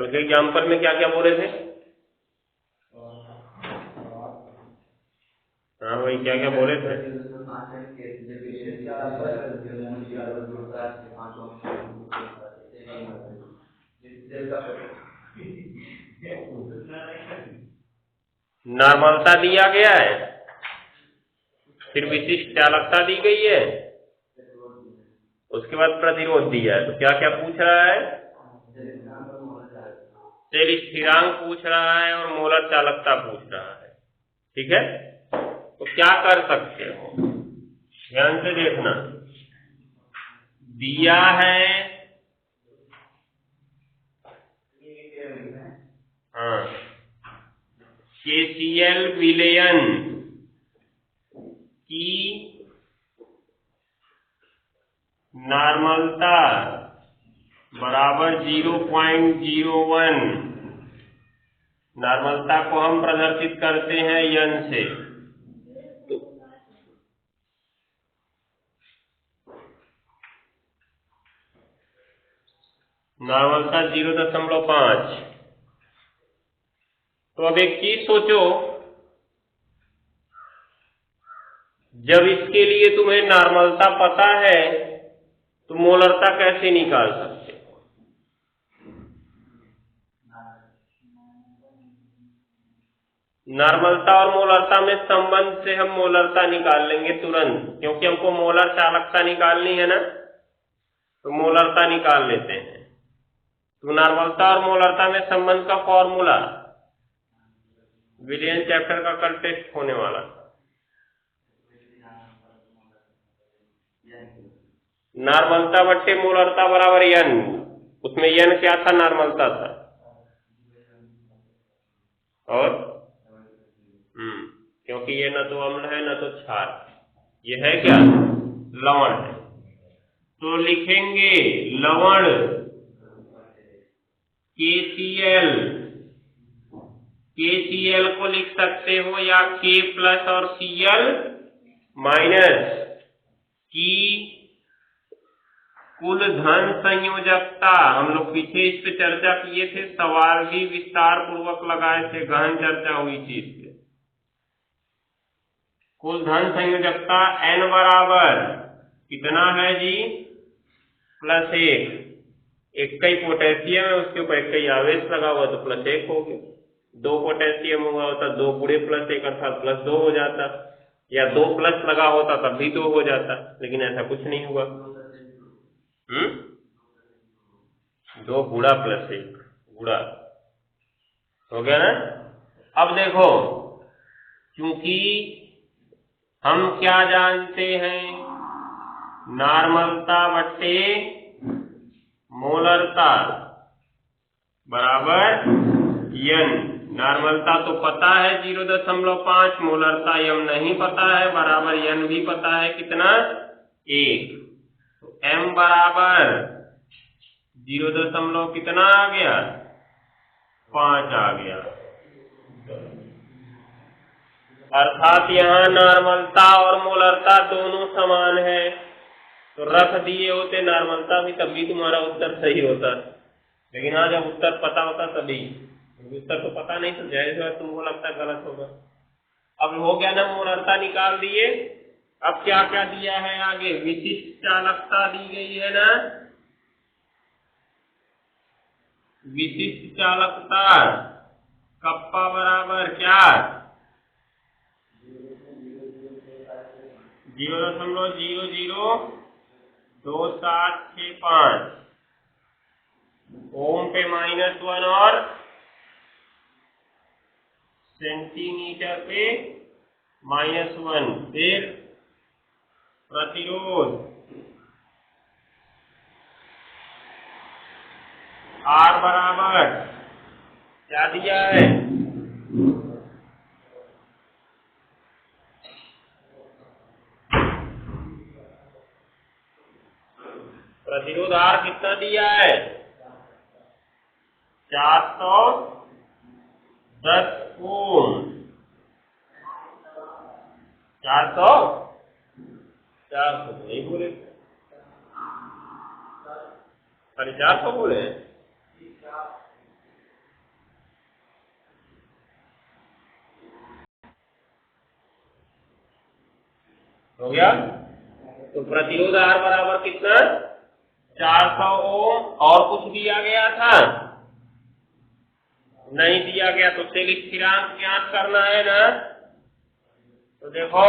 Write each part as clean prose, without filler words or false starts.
कल के एग्जाम्पल में क्या क्या बोले थे? हाँ वही क्या क्या बोले थे? नॉर्मलता दिया गया है, फिर विशिष्ट चालकता दी गई है, उसके बाद प्रतिरोध दिया है। तो क्या क्या पूछ रहा है? तेल स्थिरांक पूछ रहा है और मोलर चालकता पूछ रहा है। ठीक है, तो क्या कर सकते हो, ध्यान से देखना। दिया है, हाँ, KCl विलयन की नॉर्मलता बराबर 0.01। नॉर्मलता को हम प्रदर्शित करते हैं n से। नॉर्मलता 0.5। तो अब एक चीज सोचो, जब इसके लिए तुम्हें नॉर्मलता पता है तो मोलरता कैसे निकाल सकते हो? नॉर्मलता और मोलरता में संबंध से हम मोलरता निकाल लेंगे तुरंत, क्योंकि हमको मोलर चालकता निकालनी है ना, तो मोलरता निकाल लेते हैं। तो नॉर्मलता और मोलरता में संबंध का फॉर्मूला विलियन चैप्टर का कल टेस्ट होने वाला था। नॉर्मलता बट्टे मोलरता बराबर n। उसमें n क्या था? नॉर्मलता था। और क्योंकि ये न तो अम्ल है न तो क्षार, ये है क्या? लवण है। तो लिखेंगे लवण KCl। KCl को लिख सकते हो या K प्लस और Cl माइनस की कुल धन संयोजकता। हम लोग पीछे इस पे चर्चा किए थे, सवाल भी विस्तार पूर्वक लगाए थे, गहन चर्चा हुई थी इस पे। कुल धन संयोजकता n बराबर कितना है जी? +1। एक ही पोटेशियम है, उसके ऊपर एक ही आवेश लगा हुआ तो +1 हो गया। 2 पोटेशियम हुआ होता 2 गुणे +1 अर्थात +2 हो जाता, या 2 प्लस लगा होता तब भी 2 हो जाता, लेकिन ऐसा कुछ नहीं हुआ। 2 गुणा +1 गुणा हो गया ना। अब देखो, क्योंकि हम क्या जानते हैं, नॉर्मलता बट्टे मोलरता बराबर n। नॉर्मलता तो पता है 0.5, मोलरता m नहीं पता है, बराबर n भी पता है कितना? 1। तो m बराबर 0 कितना आ गया? 5 आ गया। अर्थात यहाँ नॉर्मलता और मोलरता दोनों समान है। तो रख दिए होते नॉर्मलता भी, तब भी तुम्हारा उत्तर सही होता। लेकिन हाँ, जब उत्तर पता होता तभी, उत्तर तो पता नहीं तो जाहिर है तुमको लगता गलत होगा। अब हो गया ना, मोलरता निकाल दिए। अब क्या क्या दिया है आगे? विशिष्ट चालकता दी गई है ना। विशिष्ट चालकता कप्पा बराबर क्या? 0.00265 ओम पे -1 और सेंटीमीटर पे -1। फिर प्रतिरोध R बराबर क्या दिया है? प्रतिरोध R कितना दिया है? 410 ओम। 400 नहीं बोले, साढ़े 400 बोले। हो गया। तो प्रतिरोध R बराबर कितना, 400 ओम। और कुछ दिया गया था, नहीं दिया गया। तो सेल स्थिरांक ज्ञात करना है ना। तो देखो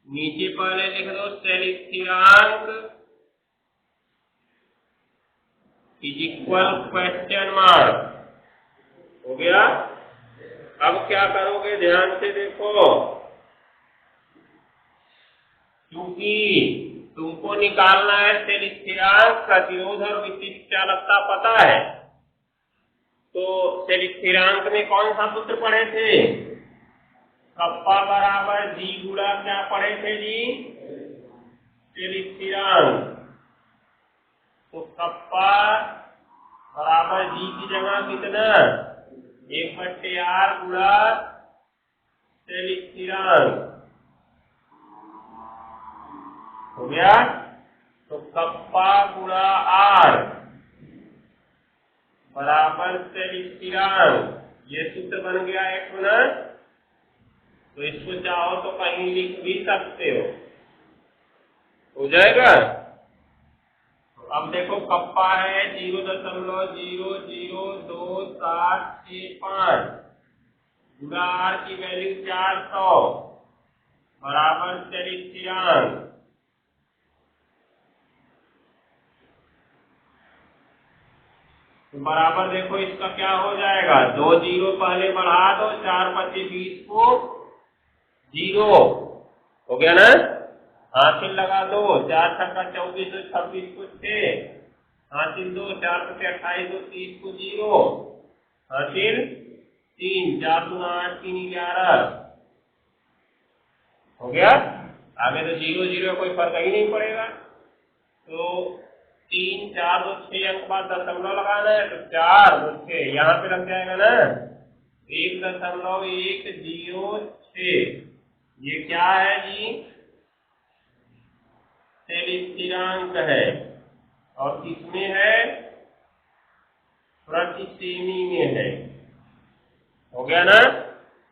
नीचे पहले लिख दो सेल स्थिरांक इज इक्वल क्वेश्चन मार्क। हो गया। अब क्या करोगे, ध्यान से देखो, क्योंकि तुमको निकालना है सेल स्थिरांक, प्रतिरोध और विशिष्ट चालकता पता है। तो सेल स्थिरांक में कौन सा सूत्र पढ़े थे, कप्पा बराबर जी गुणा क्या पढ़े थे जी, सेल स्थिरांक। तो कप्पा बराबर जी की जगह कितना, 1/r गुणा सेल स्थिरांक। हो गया। तो कप्पा गुणा r बराबर सेल स्थिरांक, ये सूत्र बन गया एक गुना। तो इसको चाहो तो कहीं लिख भी सकते हो जाएगा। तो अब देखो कप्पा है 0.0002765 गुणा r की वैल्यू 400 बराबर सेल स्थिरांक। तो बराबर देखो इसका क्या हो जाएगा, 2 जीरो पहले बढ़ा दो, 4 25 20 को 0 हो गया ना। हासिल लगा दो, 4 छक्का 24 और 26 को 6 हासिल 2, 4 पचे 28 और 30 को 0 हासिल 3, 4 दूना 8 3 11 हो गया। आगे तो 0 0 कोई फर्क ही नहीं पड़ेगा। तो 3 4 2 6 अंक बाद दशमलव लगाना है, तो 4 2 6 यहाँ पे लग जाएगा ना, 1.106। ये क्या है जी, सेल स्थिरांक है। और किसमें है, प्रति सेमी में है। हो गया ना।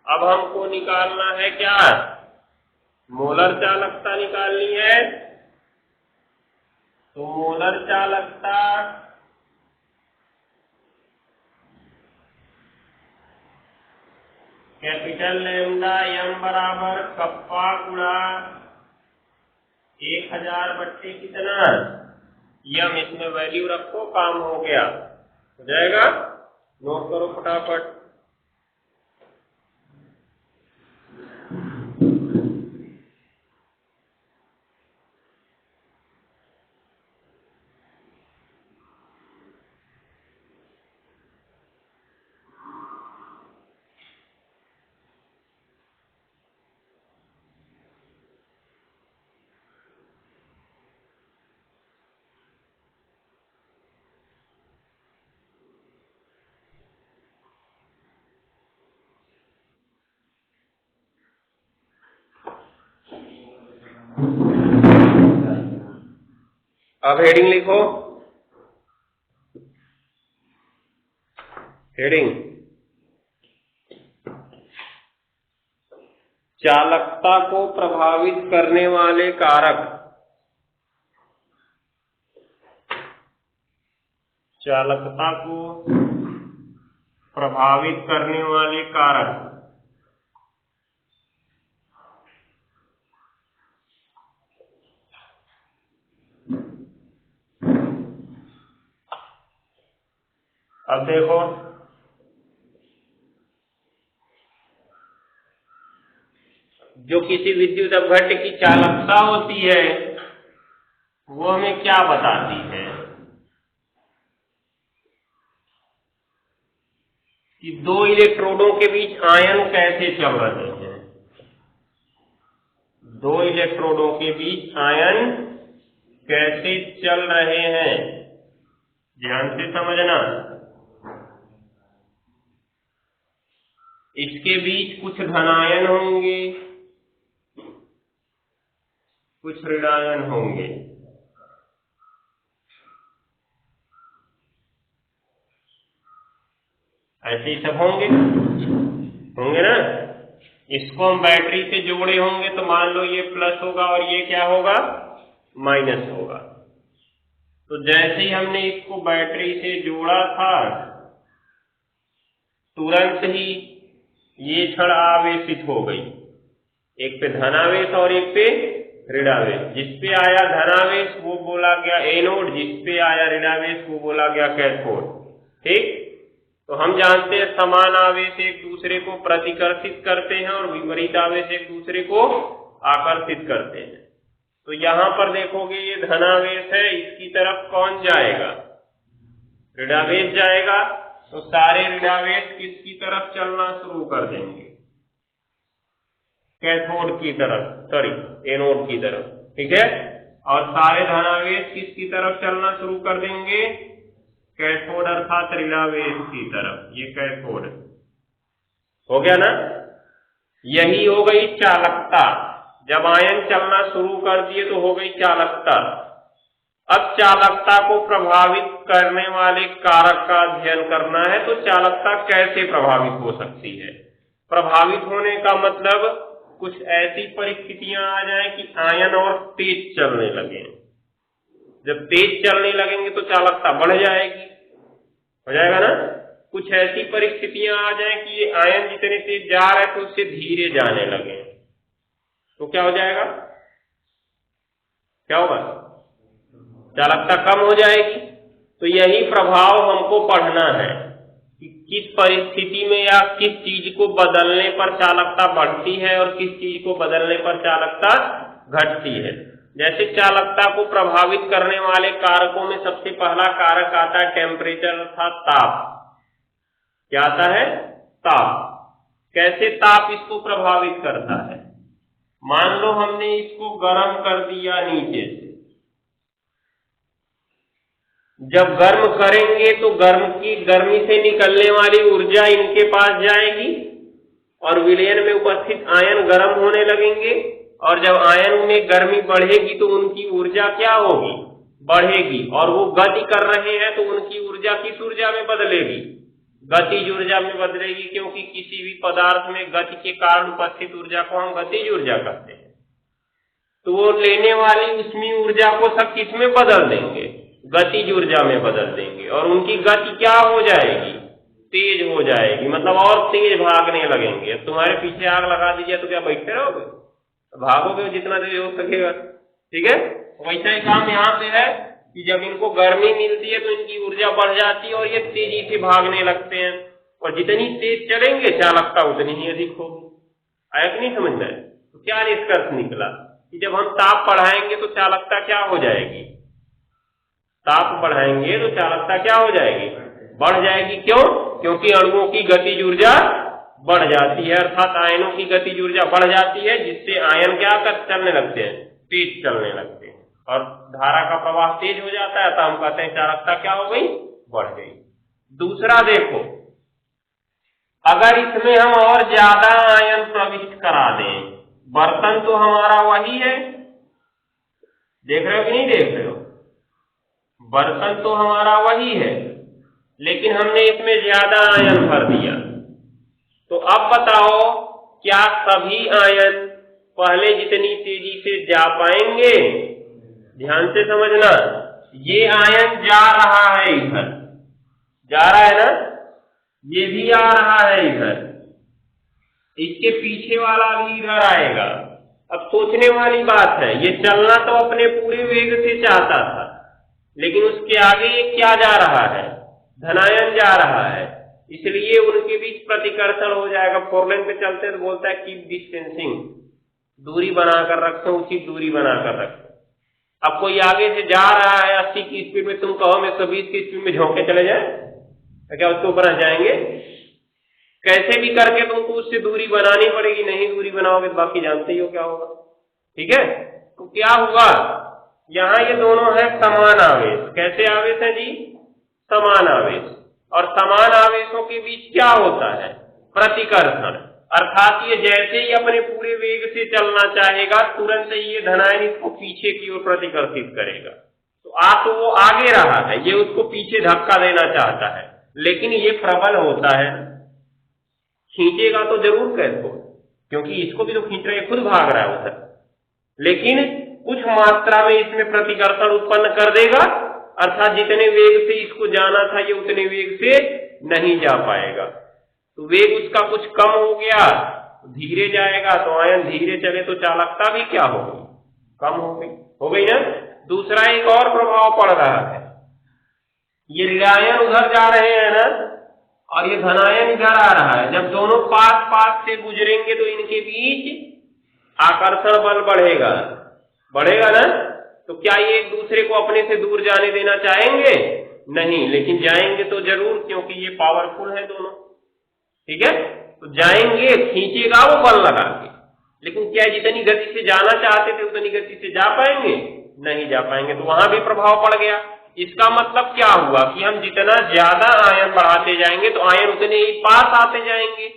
अब हमको निकालना है क्या, मोलर चालकता निकालनी है। तो मोलर चालकता कैपिटल लैम्डा m बराबर कप्पा गुणा 1000 बट्टे कितना, यम। इसमें वैल्यू रखो, काम हो गया। हो जाएगा, नोट करो फटाफट। अब हेडिंग लिखो, हेडिंग चालकता को प्रभावित करने वाले कारक। चालकता को प्रभावित करने वाले कारक। अब देखो, जो किसी विद्युत अपघट्य की चालकता होती है वो हमें क्या बताती है, कि दो इलेक्ट्रोडों के बीच आयन कैसे चल रहे हैं। दो इलेक्ट्रोडों के बीच आयन कैसे चल रहे हैं, ध्यान से समझना। इसके बीच कुछ धनायन होंगे, कुछ ऋणायन होंगे। ऐसे ही सब होंगे ना। इसको हम बैटरी से जोड़े होंगे तो मान लो ये प्लस होगा और ये क्या होगा, माइनस होगा। तो जैसे ही हमने इसको बैटरी से जोड़ा था तुरंत ही ये छड़ आवेशित हो गई, एक पे धनावेश और एक पे ऋणावेश। जिसपे आया धनावेश वो बोला गया एनोड, जिसपे आया ऋणावेश वो बोला गया कैथोड। ठीक, तो हम जानते हैं समान आवेश एक दूसरे को प्रतिकर्षित करते हैं और विपरीत आवेश एक दूसरे को आकर्षित करते हैं। तो यहां पर देखोगे ये धनावेश है, इसकी तरफ कौन जाएगा, ऋणावेश जाएगा। तो सारे ऋणावेश किसकी तरफ चलना शुरू कर देंगे, कैथोड की तरफ, सॉरी एनोड की तरफ। ठीक है, और सारे धनावेश किसकी तरफ चलना शुरू कर देंगे, कैथोड अर्थात ऋणावेश की तरफ। ये कैथोड हो गया ना। यही हो गई चालकता। जब आयन चलना शुरू कर दिए तो हो गई चालकता। अब चालकता को प्रभावित करने वाले कारक का अध्ययन करना है। तो चालकता कैसे प्रभावित हो सकती है। प्रभावित होने का मतलब कुछ ऐसी परिस्थितियां आ जाए कि आयन और तेज चलने लगे। जब तेज चलने लगेंगे तो चालकता बढ़ जाएगी, हो जाएगा ना। कुछ ऐसी परिस्थितियां आ जाए कि ये आयन जितने तेज जा रहे थे उससे धीरे जाने लगे, तो क्या हो जाएगा, क्या होगा, चालकता कम हो जाएगी। तो यही प्रभाव हमको पढ़ना है कि किस परिस्थिति में या किस चीज को बदलने पर चालकता बढ़ती है और किस चीज को बदलने पर चालकता घटती है। जैसे चालकता को प्रभावित करने वाले कारकों में सबसे पहला कारक आता है टेम्परेचर अर्थात ताप। क्या आता है, ताप। कैसे ताप इसको प्रभावित करता है। मान लो हमने इसको गर्म कर दिया नीचे से, जब गर्म करेंगे तो गर्मी से निकलने वाली ऊर्जा इनके पास जाएगी और विलयन में उपस्थित आयन गर्म होने लगेंगे, और जब आयन में गर्मी बढ़ेगी तो उनकी ऊर्जा क्या होगी, बढ़ेगी। और वो गति कर रहे हैं तो उनकी ऊर्जा किस ऊर्जा में बदलेगी, गतिज ऊर्जा में बदलेगी, क्योंकि किसी भी पदार्थ में गति के कारण उपस्थित ऊर्जा को हम गतिज ऊर्जा कहते हैं। तो वो लेने वाली उसमें ऊर्जा को सब किस में बदल देंगे, गतिज ऊर्जा में बदल देंगे, और उनकी गति क्या हो जाएगी, तेज हो जाएगी, मतलब और तेज भागने लगेंगे। तुम्हारे पीछे आग लगा दीजिए तो क्या बैठते रहोगे, भागोगे जितना देर हो सकेगा। ठीक है, वैसा ही काम यहाँ पे है कि जब इनको गर्मी मिलती है तो इनकी ऊर्जा बढ़ जाती है और ये तेजी से भागने लगते हैं, और जितनी तेज चलेंगे चालकता उतनी ही अधिक होगी। आया कि नहीं समझ में। तो क्या निष्कर्ष निकला कि जब हम ताप बढ़ाएंगे तो चालकता क्या हो जाएगी, ताप बढ़ाएंगे तो चालकता क्या हो जाएगी, बढ़ जाएगी। क्यों, क्योंकि अणुओं की गतिज ऊर्जा बढ़ जाती है, अर्थात आयनों की गतिज ऊर्जा बढ़ जाती है, जिससे आयन क्या कर चलने लगते हैं, तेज चलने लगते हैं, और धारा का प्रवाह तेज हो जाता है। तो हम कहते हैं चालकता क्या हो गई, बढ़ गई। दूसरा देखो, अगर इसमें हम और ज्यादा आयन प्रविष्ट करा दें, बर्तन तो हमारा वही है, देख रहे हो कि नहीं देख रहे हो, बर्तन तो हमारा वही है, लेकिन हमने इसमें ज्यादा आयन भर दिया। तो अब बताओ क्या सभी आयन पहले जितनी तेजी से जा पाएंगे। ध्यान से समझना, ये आयन जा रहा है इधर, जा रहा है ना, ये भी आ रहा है इधर, इसके पीछे वाला भी इधर आएगा। अब सोचने वाली बात है, ये चलना तो अपने पूरे वेग से चाहता था, लेकिन उसके आगे ये क्या जा रहा है, धनायन जा रहा है, इसलिए उनके बीच प्रतिकर्षण हो जाएगा। फोर लेन पे चलते तो बोलता है कीप डिस्टेंसिंग, दूरी बनाकर रखो, उचित दूरी बनाकर रखो। अब कोई आगे से जा रहा है 80 की स्पीड में, तुम कहो मैं 120 की स्पीड में झोंके चले जाए, तो क्या उसके ऊपर आ जाएंगे। कैसे भी करके तुमको उससे दूरी बनानी पड़ेगी, नहीं दूरी बनाओगे तो बाकी जानते ही हो क्या होगा। ठीक है, तो क्या हुआ, यहाँ ये दोनों है समान आवेश। कैसे आवेश है जी, समान आवेश। और समान आवेशों के बीच क्या होता है, प्रतिकर्षण। अर्थात ये जैसे ही अपने पूरे वेग से चलना चाहेगा, तुरंत ही ये धनायन इसको पीछे की ओर प्रतिकर्षित करेगा। तो वो आगे रहा है, ये उसको पीछे धक्का देना चाहता है, लेकिन ये प्रबल होता है, खींचेगा तो जरूर कैथोड, क्योंकि इसको भी तो खींच रहा है, खुद भाग रहा है उधर, लेकिन कुछ मात्रा में इसमें प्रतिकर्षण उत्पन्न कर देगा, अर्थात जितने वेग से इसको जाना था ये उतने वेग से नहीं जा पाएगा। तो वेग उसका कुछ कम हो गया, धीरे जाएगा, तो आयन धीरे चले तो चालकता भी क्या हो गई, कम हो गई ना। दूसरा एक और प्रभाव पड़ रहा है, ये ऋणायन उधर जा रहे हैं ना और ये धनायन इधर आ रहा है, जब दोनों पास पास से गुजरेंगे तो इनके बीच आकर्षण बल बढ़ेगा ना। तो क्या ये एक दूसरे को अपने से दूर जाने देना चाहेंगे? नहीं, लेकिन जाएंगे तो जरूर, क्योंकि ये पावरफुल है दोनों, ठीक है। तो जाएंगे, खींचेगा वो बल लगा के, लेकिन क्या जितनी गति से जाना चाहते थे उतनी गति से जा पाएंगे? नहीं जा पाएंगे, तो वहां भी प्रभाव पड़ गया। इसका मतलब क्या हुआ कि हम जितना ज्यादा आयन बढ़ाते जाएंगे तो आयन उतने ही पास आते जाएंगे,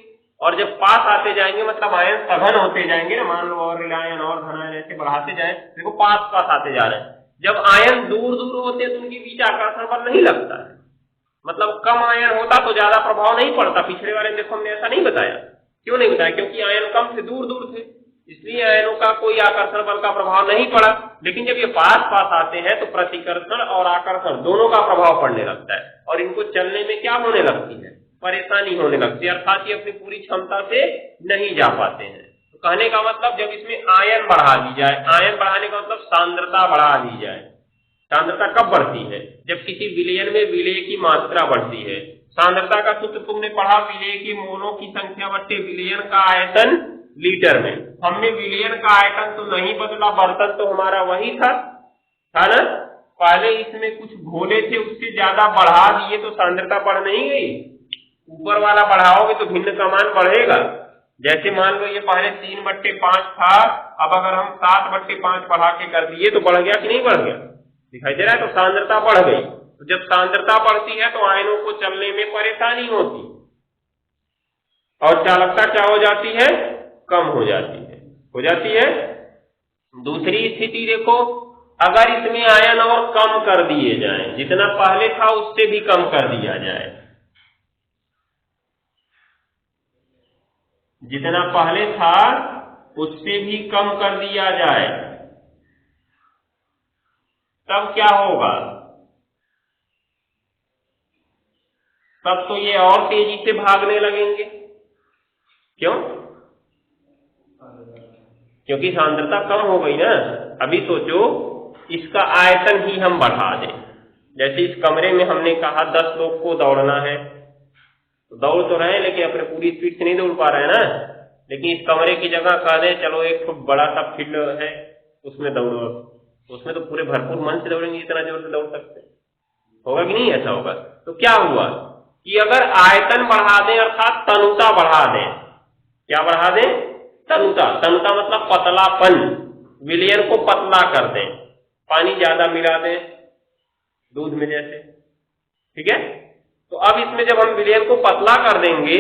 और जब पास आते जाएंगे मतलब आयन सघन होते जाएंगे ना, मान लो और ऋणायन और धनायन ऐसे बढ़ाते जाए, देखो पास पास आते जा रहे हैं। जब आयन दूर दूर होते हैं तो उनके बीच आकर्षण बल नहीं लगता है, मतलब कम आयन होता तो ज्यादा प्रभाव नहीं पड़ता। पिछले बारे में देखो हमने ऐसा नहीं बताया, क्यों नहीं बताया? क्योंकि आयन कम से दूर दूर थे, इसलिए आयनों का कोई आकर्षण बल का प्रभाव नहीं पड़ा। लेकिन जब ये पास पास आते हैं तो प्रतिकर्षण और आकर्षण दोनों का प्रभाव पड़ने लगता है, और इनको चलने में क्या होने लगती है? परेशानी होने लगती है, अर्थात ये अपनी पूरी क्षमता से नहीं जा पाते हैं। तो कहने का मतलब जब इसमें आयन बढ़ा दी जाए, आयन बढ़ाने का मतलब सांद्रता बढ़ा दी जाए। सांद्रता कब बढ़ती है? जब किसी विलयन में विलेय की मात्रा बढ़ती है। सांद्रता का सूत्र तुमने पढ़ा, विलेय की मोलों की संख्या बट्टे विलयन का आयतन लीटर में। हमने विलयन का आयतन तो नहीं बदला, बर्तन तो हमारा वही था ना। पहले इसमें कुछ घोले थे, उससे ज्यादा बढ़ा दिए तो सांद्रता बढ़ नहीं गई? ऊपर वाला बढ़ाओगे तो भिन्न का मान बढ़ेगा। जैसे मान लो ये पहले 3/5 था, अब अगर हम 7/5 बढ़ा के कर दिए तो बढ़ गया कि नहीं बढ़ गया? दिखाई दे रहा है, तो सांद्रता बढ़ गई। तो जब सांद्रता बढ़ती है तो आयनों को चलने में परेशानी होती, और चालकता क्या हो जाती है? कम हो जाती है। दूसरी स्थिति देखो, अगर इसमें आयन और कम कर दिए जाएं, जितना पहले था उससे भी कम कर दिया जाए, जितना पहले था उससे भी कम कर दिया जाए, तब क्या होगा? तब तो ये और तेजी से भागने लगेंगे। क्यों? क्योंकि सांद्रता कम हो गई ना। अभी सोचो, इसका आयतन ही हम बढ़ा दें। जैसे इस कमरे में हमने कहा 10 लोग को दौड़ना है, तो दौड़ तो रहे हैं लेकिन अपने पूरी स्पीड से नहीं दौड़ पा रहे हैं ना। लेकिन इस कमरे की जगह कह दें चलो एक तो बड़ा सा फील्ड है उसमें दौड़ो, उसमें तो पूरे भरपूर मन से दौड़ेंगे, इतना जोर से दौड़ सकते, होगा कि नहीं? ऐसा होगा। तो क्या हुआ कि अगर आयतन बढ़ा दें अर्थात तनुता बढ़ा दें, क्या बढ़ा दें? तनुता मतलब पतलापन, विलयन को पतला कर दें, पानी ज्यादा मिला दें दूध में जैसे, ठीक है। तो अब इसमें जब हम विलयन को पतला कर देंगे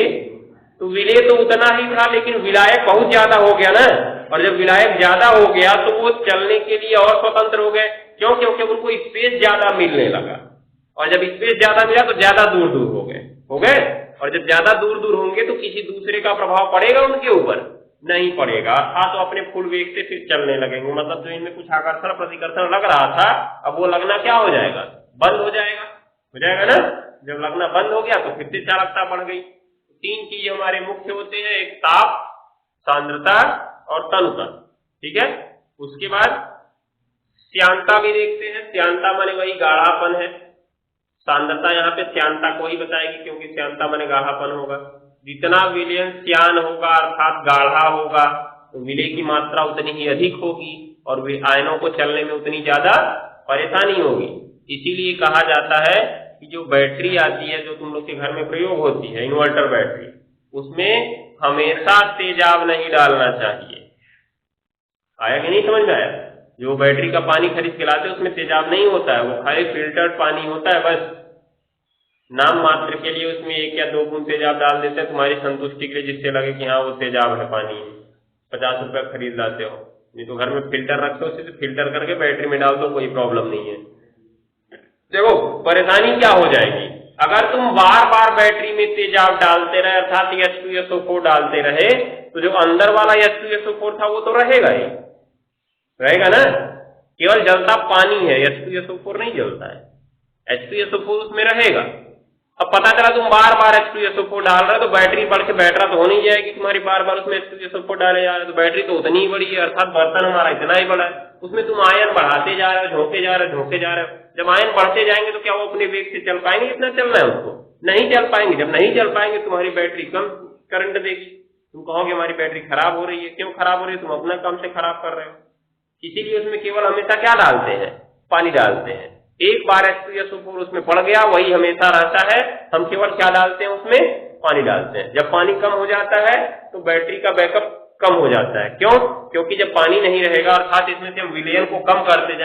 तो विलय तो उतना ही था लेकिन विलायक बहुत ज्यादा हो गया ना, और जब विलायक ज्यादा हो गया तो वो चलने के लिए और स्वतंत्र हो गए। क्यों? क्योंकि उनको स्पेस ज्यादा मिलने लगा, और जब स्पेस ज्यादा मिला तो ज्यादा दूर दूर हो गए, और जब ज्यादा दूर दूर होंगे तो किसी दूसरे का प्रभाव पड़ेगा उनके ऊपर? नहीं पड़ेगा, अर्थात तो अपने फुल वेग से फिर चलने लगेंगे। मतलब जो इनमें कुछ आकर्षण प्रतिकर्षण लग रहा था, अब वो लगना क्या हो जाएगा? बंद हो जाएगा ना। जब लगना बंद हो गया तो फिर से चालकता बढ़ गई। तीन चीजें हमारे मुख्य होते हैं, एक ताप, सांद्रता और तनुता, ठीक है। उसके बाद श्यानता भी देखते हैं। श्यानता माने वही गाढ़ापन है, सांद्रता यहाँ पे श्यानता को ही बताएगी क्योंकि श्यानता माने गाढ़ापन होगा। जितना विलयन श्यान होगा अर्थात गाढ़ा होगा तो विलय की मात्रा उतनी ही अधिक होगी और आयनों को चलने में उतनी ज्यादा परेशानी होगी। इसीलिए कहा जाता है कि जो बैटरी आती है, जो तुम लोग के घर में प्रयोग होती है, इन्वर्टर बैटरी, उसमें हमेशा तेजाब नहीं डालना चाहिए। आया कि नहीं समझ में आया? जो बैटरी का पानी खरीद के लाते हैं उसमें तेजाब नहीं होता है, वो खाली फिल्टर्ड पानी होता है, बस नाम मात्र के लिए उसमें 1 या 2 बूंद तेजाब डाल देते हैं तुम्हारी संतुष्टि के लिए, जिससे लगे कि हाँ वो तेजाब है पानी। 50 रुपए खरीद लाते हो, नहीं तो घर में फिल्टर रखते हो, उसे फिल्टर करके बैटरी में डाल दो, कोई प्रॉब्लम नहीं है। देखो परेशानी क्या हो जाएगी, अगर तुम बार बार बैटरी में तेजाब डालते रहे अर्थात H2SO4 डालते रहे तो जो अंदर वाला H2SO4 था वो तो रहेगा ही, रहेगा ना, केवल जलता पानी है, H2SO4 नहीं जलता है, H2SO4 उसमें रहेगा। अब पता चला तुम बार बार H2SO4 डाल रहे हो तो बैटरी बढ़ के बैटरा तो हो नहीं जाएगी तुम्हारी, बार बार उसमें H2SO4 डाले जा रहे हो तो बैटरी तो उतनी ही बड़ी है, अर्थात बर्तन हमारा इतना ही बड़ा है, उसमें तुम आयन बढ़ाते जा रहे हो, झोंके जा रहे हो, झोंके जा रहे हो। जब आयन बढ़ते जाएंगे तो क्या वो अपने वेग से चल पाएंगे? इतना चलना है उसको, नहीं चल पाएंगे। जब नहीं चल पाएंगे तुम्हारी बैटरी कम करंट देगी, तुम कहोगे हमारी बैटरी खराब हो रही है। क्यों खराब हो रही है? तुम अपना काम से खराब कर रहे हो। इसीलिए उसमें केवल हमेशा क्या डालते हैं? पानी डालते हैं। एक बार H2SO4 उसमें पड़ गया वही हमेशा रहता है, हम केवल क्या डालते हैं उसमें? पानी डालते हैं। जब पानी कम हो जाता है तो बैटरी का बैकअप कम हो जाता है। क्यों? क्योंकि जब पानी नहीं रहेगा अर्थात इसमें से हम विलयन को कम करते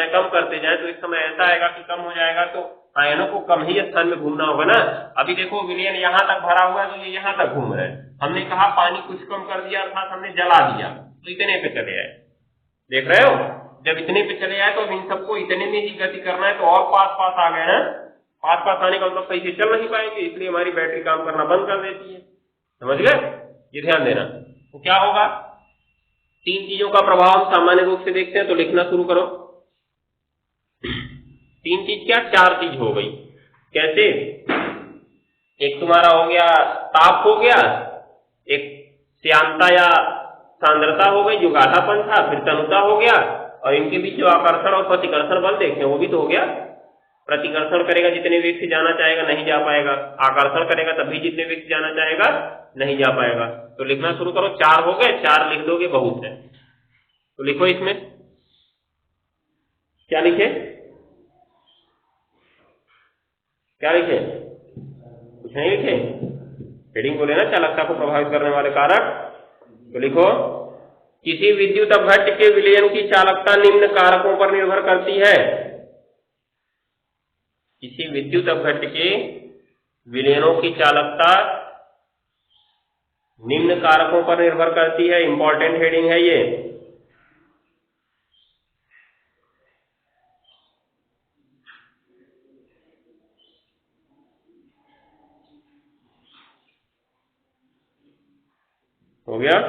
जाए तो इस समय ऐसा आएगा कि कम हो जाएगा तो आयनों को कम ही स्थान में घूमना होगा ना। अभी देखो विलयन यहाँ तक भरा हुआ है तो ये यहाँ तक घूम रहे हैं, हमने कहा पानी कुछ कम कर दिया अर्थात हमने जला दिया तो इतने पे चले आए, देख रहे हो? जब इतने पे चले आए तो अब इन सबको इतने में ही गति करना है तो और पास आ गए हैं, पास आने का मतलब सही से चल नहीं पाएंगे, इसलिए हमारी बैटरी काम करना बंद कर देती है। समझ गए? ये ध्यान देना। तो क्या होगा? तीन चीजों का प्रभाव हम सामान्य रूप से देखते हैं, तो लिखना शुरू करो। तीन चीज क्या? चार चीज हो गई। कैसे? एक तुम्हारा हो गया ताप हो गया, एक श्यानता या सांद्रता हो गई जो गाढ़ापन था, फिर तनुता हो गया, और इनके बीच जो आकर्षण और प्रतिकर्षण बल देखते हैं वो भी तो हो गया। प्रतिकर्षण करेगा जितने वेग से जाना चाहेगा नहीं जा पाएगा, आकर्षण करेगा तब भी जितने वेग से जाना चाहेगा नहीं जा पाएगा। तो लिखना शुरू करो। चार हो गए, चार लिख दोगे बहुत है। तो लिखो इसमें क्या लिखे? क्या लिखे? कुछ नहीं लिखे? हेडिंग बोले ना चालकता को प्रभावित करने वाले कारक। तो लिखो किसी विद्युत अपघट्य के विलयन की चालकता निम्न कारकों पर निर्भर करती है। किसी विद्युत अपघट्य के विलयनों की चालकता निम्न कारकों पर निर्भर करती है। इंपॉर्टेंट हेडिंग है ये। हो गया?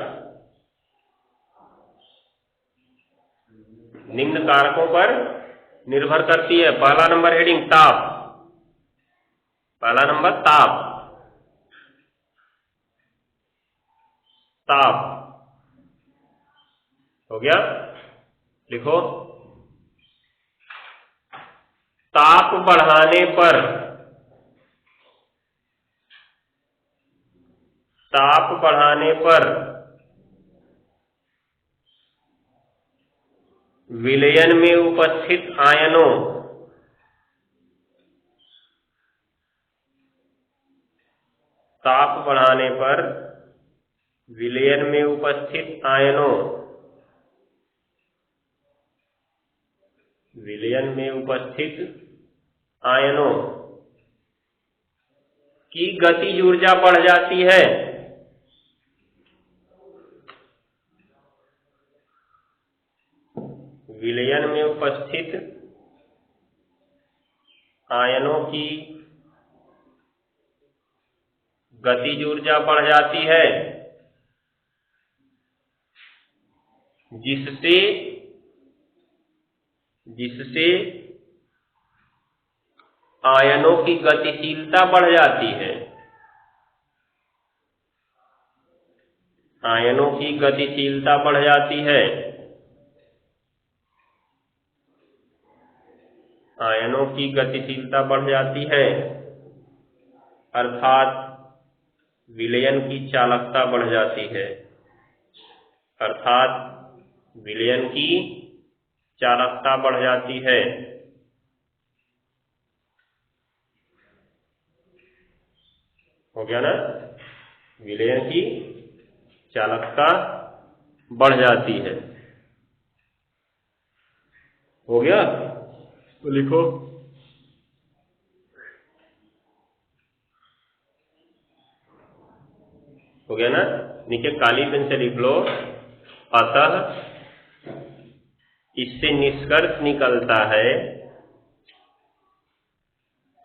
निम्न कारकों पर निर्भर करती है। पहला नंबर हेडिंग ताप, पहला नंबर ताप, ताप हो गया। लिखो ताप बढ़ाने पर, ताप बढ़ाने पर विलयन में उपस्थित आयनों, ताप बढ़ाने पर विलयन में उपस्थित आयनों, विलयन में उपस्थित आयनों की गतिज ऊर्जा बढ़ जाती है। विलयन में उपस्थित आयनों की गतिज ऊर्जा बढ़ जाती है, जिससे आयनों की गतिशीलता बढ़ जाती है। आयनों की गतिशीलता बढ़ जाती है। आयनों की गतिशीलता बढ़ जाती है अर्थात विलयन की चालकता बढ़ जाती है, अर्थात विलयन की चालकता बढ़ जाती है। हो गया ना? विलयन की चालकता बढ़ जाती है। हो गया? तो लिखो हो गया ना? नीचे काली पेन से लिख लो। अतः इससे निष्कर्ष निकलता है,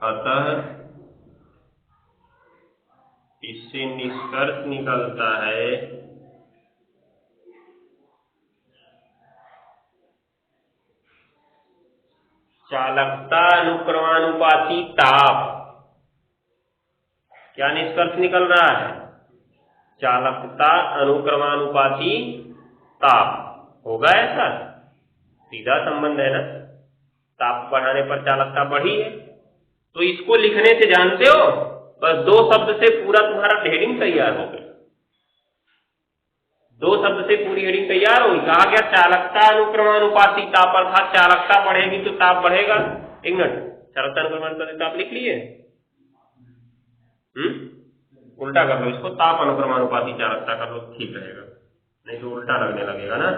अतः इससे निष्कर्ष निकलता है चालकता अनुक्रमानुपाती ताप। क्या निष्कर्ष निकल रहा है? चालकता अनुक्रमानुपाती ताप। होगा ऐसा? सीधा संबंध है ना, ताप बढ़ाने पर चालकता बढ़ी है। तो इसको लिखने से जानते हो, बस 2 शब्द से पूरा तुम्हारा हेडिंग तैयार हो गया। 2 शब्द से पूरी हेडिंग तैयार होगी। कहा गया चालकता अनुक्रमानुपाती ताप, अर्थात चालकता बढ़ेगी तो ताप बढ़ेगा। एक मिनट, चालकता अनुक्रमानुपाती ताप लिख लिए? उल्टा कर लो इसको, ताप अनुक्रमानुपाती चालकता कर लो, ठीक रहेगा। नहीं तो उल्टा लगने लगेगा ना।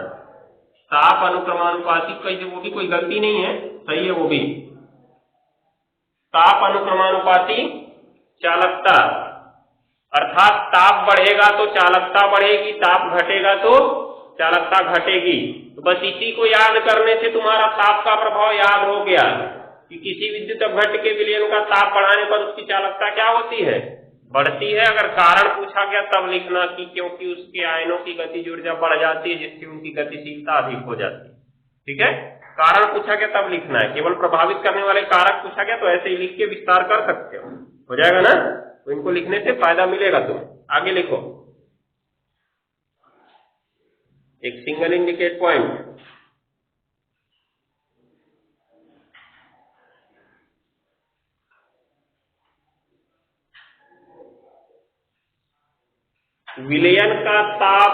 ताप अनुक्रमानुपाती, कैसे? वो भी कोई गलती नहीं है, सही है वो भी। ताप अनुक्रमानुपाती चालकता, अर्थात ताप बढ़ेगा तो चालकता बढ़ेगी, ताप घटेगा तो चालकता घटेगी। तो बस इसी को याद करने से तुम्हारा ताप का प्रभाव याद हो गया कि किसी विद्युत अपघट्य के विलयन का ताप बढ़ाने पर उसकी चालकता क्या होती है? बढ़ती है। अगर कारण पूछा गया तब लिखना कि क्योंकि उसके आयनों की गतिज ऊर्जा बढ़ जाती है, जिससे उनकी गतिशीलता अधिक हो जाती है। ठीक है, कारण पूछा गया तब लिखना है। केवल प्रभावित करने वाले कारक पूछा गया तो ऐसे ही लिख के विस्तार कर सकते हो जाएगा ना। तो इनको लिखने से फायदा मिलेगा तुम्हें। आगे लिखो, एक सिंगल इंडिकेट पॉइंट। विलयन का ताप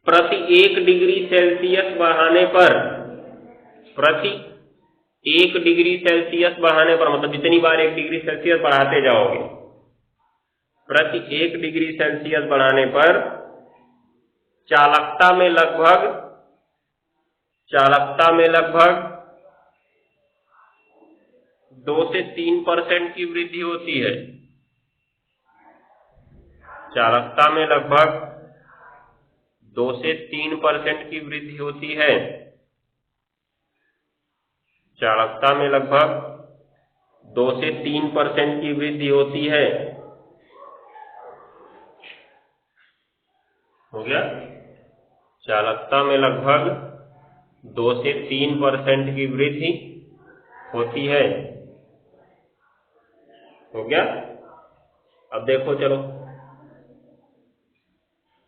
प्रति 1 डिग्री सेल्सियस बढ़ाने पर, प्रति 1 डिग्री सेल्सियस बढ़ाने पर, मतलब जितनी बार 1 डिग्री सेल्सियस बढ़ाते जाओगे, प्रति 1 डिग्री सेल्सियस बढ़ाने पर चालकता में लगभग 2 से 3% की वृद्धि होती है। चालकता में लगभग 2 से 3% की वृद्धि होती है। चालकता में लगभग 2 से 3% की वृद्धि होती है। हो गया? चालकता में लगभग 2 से 3% की वृद्धि होती है। हो गया? अब देखो, चलो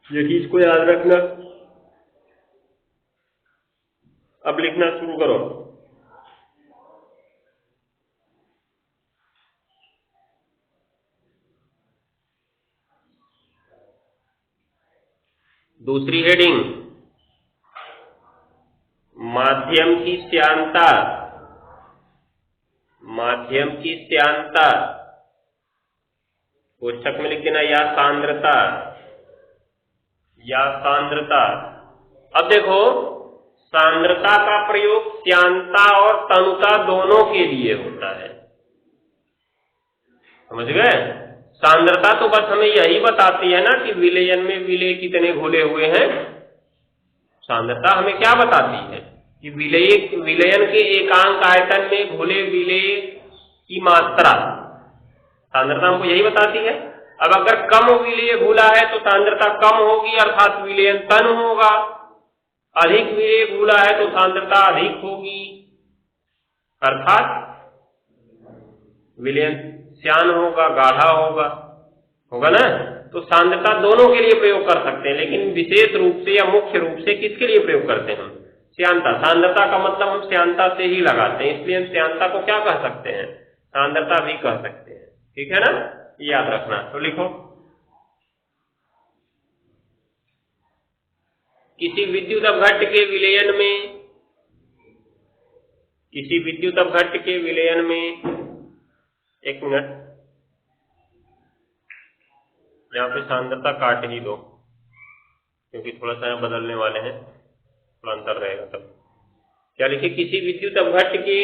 ये चीज को याद रखना। अब लिखना शुरू करो। दूसरी हेडिंग, माध्यम की श्यानता। माध्यम की श्यानता कोष्ठक में लिख देना, या सांद्रता, या सांद्रता। अब देखो, सांद्रता का प्रयोग श्यानता और तनुता दोनों के लिए होता है। समझ गए? सांद्रता तो बस हमें यही बताती है ना कि विलयन में विलेय कितने घुले हुए हैं। सांद्रता हमें क्या बताती है कि विलयन के एकांक आयतन में घुले विलेय की मात्रा। सांद्रता हमको यही बताती है। अब अगर कम विलेय घुला है तो सांद्रता कम होगी, अर्थात विलयन तन होगा। अधिक विलेय घुला है तो सांद्रता अधिक होगी, अर्थात विलयन श्यान होगा, गाढ़ा होगा ना। तो सांद्रता दोनों के लिए प्रयोग कर सकते हैं, लेकिन विशेष रूप से या मुख्य रूप से किसके लिए प्रयोग करते हैं हम? श्यानता। सांद्रता का मतलब हम श्यानता से ही लगाते हैं, इसलिए हम श्यानता को क्या कह सकते हैं? सांद्रता भी कह सकते हैं। ठीक है ना, याद रखना। तो लिखो, किसी विद्युत अपघट्य के विलयन में, एक मिनट, यहां पे सांद्रता काट ही दो क्योंकि थोड़ा सा बदलने वाले हैं, थोड़ा अंतर रहेगा तब। क्या लिखे? किसी विद्युत अपघट्य के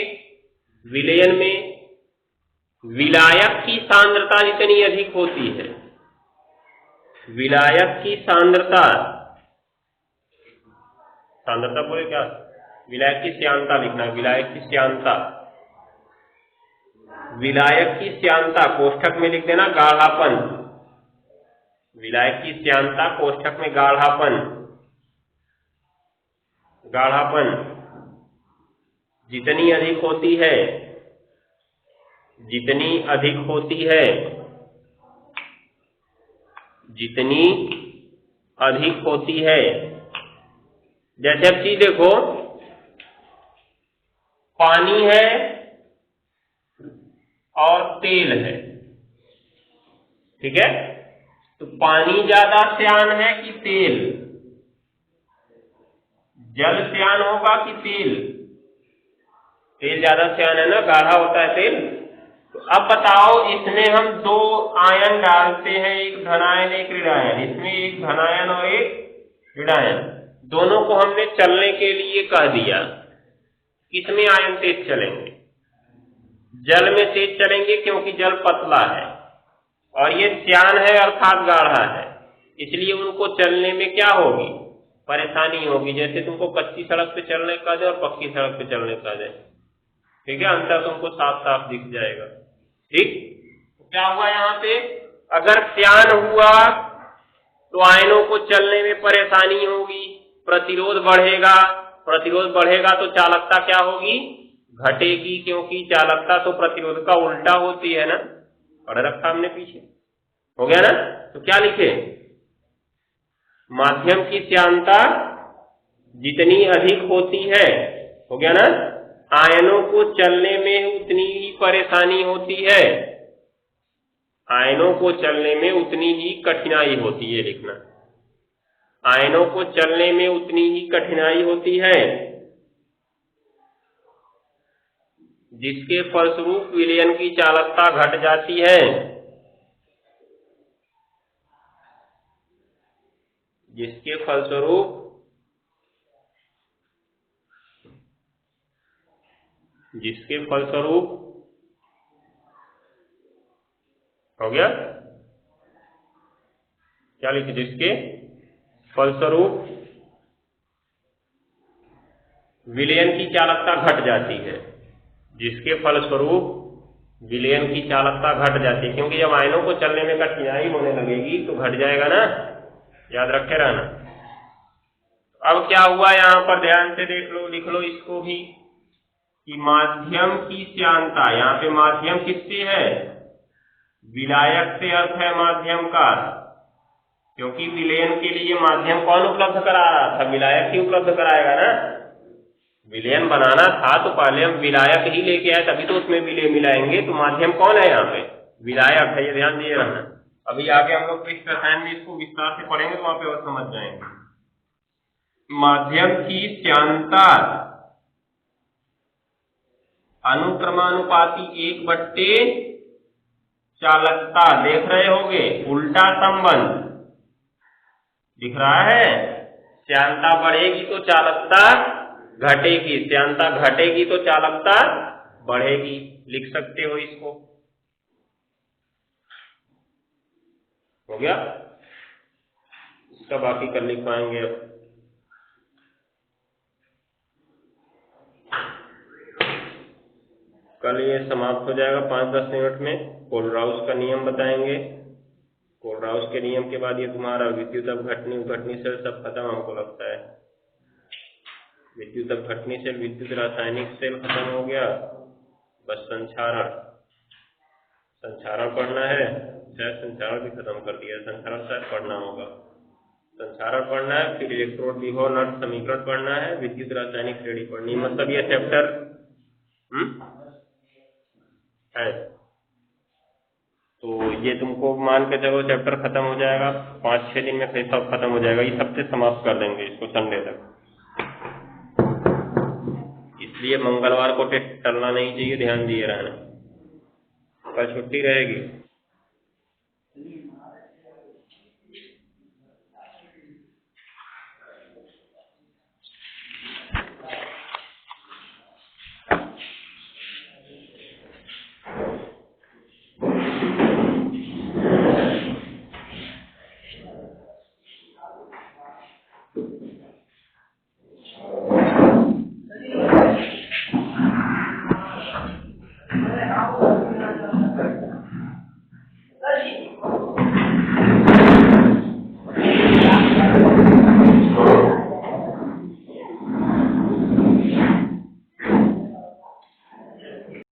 विलयन में विलायक की सांद्रता जितनी अधिक होती है, विलायक की सांद्रता बोले क्या? विलायक की श्यानता लिखना, विलायक की श्यानता, विलायक की श्यानता कोष्ठक में लिख देना गाढ़ापन, विलायक की श्यानता कोष्ठक में गाढ़ापन, गाढ़ापन जितनी अधिक होती है, जितनी अधिक होती है, जितनी अधिक होती है। जैसे अब चीज देखो, पानी है और तेल है, ठीक है, तो पानी ज्यादा श्यान है कि तेल? जल श्यान होगा कि तेल? तेल ज्यादा श्यान है ना, गाढ़ा होता है तेल। तो अब बताओ, इसमें हम दो आयन डालते हैं, एक धनायन एक ऋणायन, इसमें एक धनायन और एक ऋणायन, दोनों को हमने चलने के लिए कह दिया। किसमें आयन तेज चलेंगे? जल में तेज चलेंगे, क्योंकि जल पतला है और ये श्यान है अर्थात गाढ़ा है, इसलिए उनको चलने में क्या होगी? परेशानी होगी। जैसे तुमको कच्ची सड़क पे चलने का दे और पक्की सड़क पे चलने का दे, ठीक है, अंतर तुमको साफ साफ दिख जाएगा। ठीक, क्या हुआ यहाँ पे? अगर श्यान हुआ तो आयनों को चलने में परेशानी होगी, प्रतिरोध बढ़ेगा, प्रतिरोध बढ़ेगा तो चालकता क्या होगी? घटेगी, क्योंकि चालकता तो प्रतिरोध का उल्टा होती है ना, पढ़ रखा हमने पीछे, हो गया ना। तो क्या लिखे? माध्यम की श्यानता जितनी अधिक होती है, हो गया ना, आयनों को चलने में उतनी ही परेशानी होती है, आयनों को चलने में उतनी ही कठिनाई होती है, लिखना, आयनों को चलने में उतनी ही कठिनाई होती है, जिसके फलस्वरूप विलयन की चालकता घट जाती है, जिसके फलस्वरूप हो गया, क्या लिखे? जिसके फलस्वरूप विलयन की चालकता घट जाती है, जिसके फलस्वरूप विलयन की चालकता घट जाती है, क्योंकि जब आयनों को चलने में कठिनाई होने लगेगी तो घट जाएगा ना, याद रखे रहना। अब क्या हुआ यहाँ पर, ध्यान से देख लो, लिख लो इसको भी, कि माध्यम की श्यानता, यहाँ पे माध्यम किससे है? विलायक से अर्थ है माध्यम का, क्योंकि विलयन के लिए माध्यम कौन उपलब्ध करा रहा था? विलायक ही उपलब्ध कराएगा ना। विलयन बनाना था तो पहले हम विलायक ही लेके आए, तभी तो उसमें विलय मिलाएंगे। तो माध्यम कौन है यहाँ पे? विलायक है, ये ध्यान दिए रहना। अभी आगे हम लोग इस रसायन में इसको विस्तार से पढ़ेंगे तो वहां पे और समझ जाएंगे। माध्यम की श्यानता अनुक्रमानुपाती 1/, चालकता, देख रहे होगे, उल्टा संबंध दिख रहा है। श्यानता बढ़ेगी तो चालकता घटेगी, श्यानता घटेगी तो चालकता बढ़ेगी, लिख सकते हो इसको, हो गया। इसका बाकी कल लिख पाएंगे। अब कल ये समाप्त हो जाएगा 5-10 मिनट में। कोलराउस का नियम बताएंगे, कोलराउस के नियम के बाद ये तुम्हारा विद्युत अपघटनी उघटनी सेल सब खत्म हमको लगता है। विद्युत अपघटनी सेल, विद्युत रासायनिक सेल खत्म हो गया, बस संचारण, संचारण पढ़ना है, शायद संचारण भी खत्म कर दिया, संचारण शायद पढ़ना होगा, संचारण पढ़ना है, फिर इलेक्ट्रोड विभव नट समीकरण पढ़ना है, विद्युत रासायनिक श्रेणी पढ़नी, मतलब ये चैप्टर है। तो ये तुमको मान के चलो चैप्टर खत्म हो जाएगा 5-6 दिन में, फिर सब खत्म हो जाएगा, इस हफ्ते समाप्त कर देंगे इसको संडे तक। इसलिए मंगलवार को टेस्ट टलना नहीं चाहिए, ध्यान दिए रहना। कल छुट्टी रहेगी।